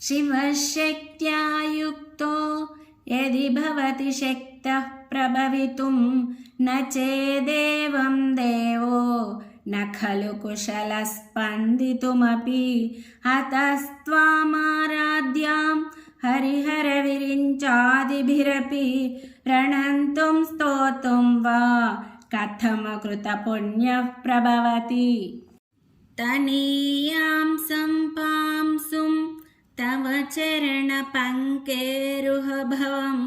शिवशक्त्या युक्तो यदि भवति शक्तः प्रभवितुं न चेदेवं देवो न खलु कुशलः स्पन्दितुमपि हतस्त्वामाराध्यां हरिहरविरिञ्चादिभिरपि प्रणन्तुं स्तोतुं वा कथं कृतपुण्यः प्रभवति। तनीयां सम्पांसुं तव चरणपङ्केरुहभवं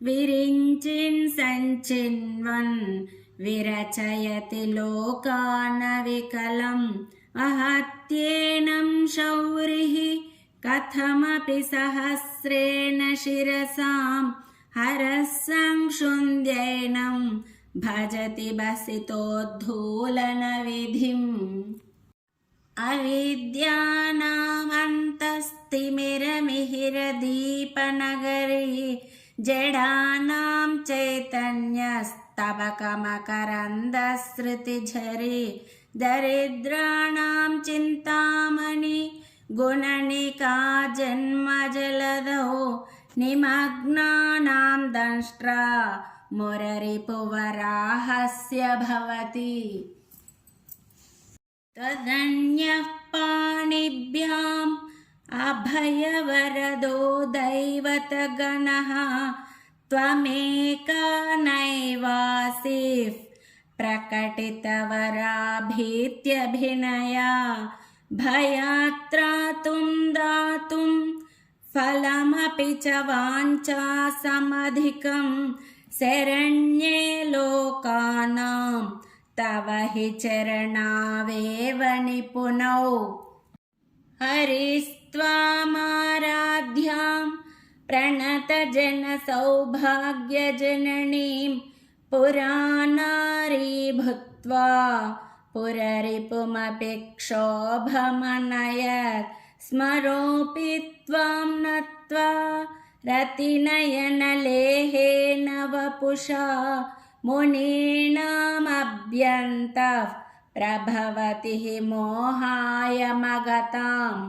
विरिञ्चिन् सञ्चिन्वन् विरचयति लोकानविकलं वहत्येनं शौरिः कथमपि सहस्रेण शिरसां हरः संक्षुन्द्यैनं भजति बसितोद्धूलनविधिम्। अविद्यानामन्तस्तिमिरमिहिरदीपनगरी जडानां चैतन्यस्तबकमकरन्दस्रुतिझरी दरिद्राणां चिन्तामणि गुणनिका जन्मजलधौ निमग्नानां दंष्ट्रा मुररिपुवराहस्य भवति। तदन्यः पाणिभ्याम् अभयवरदो दैवतगणः त्वमेका नैवासिः प्रकटितवराभीत्यभिनया भयात्रातुं दातुं फलमपि च वाञ्छासमधिकं शरण्ये लोकानां तव हि चरणावेव निपुणौ। हरिस्त्वामाराध्यां प्रणतजनसौभाग्यजननीं पुराणारी भूत्वा पुररिपुमपि क्षोभमनयत् स्मरोऽपि त्वां नत्वा रतिनयनलेहेन वपुषा मुनीनामभ्यन्तः प्रभवति हि मोहाय मगताम्।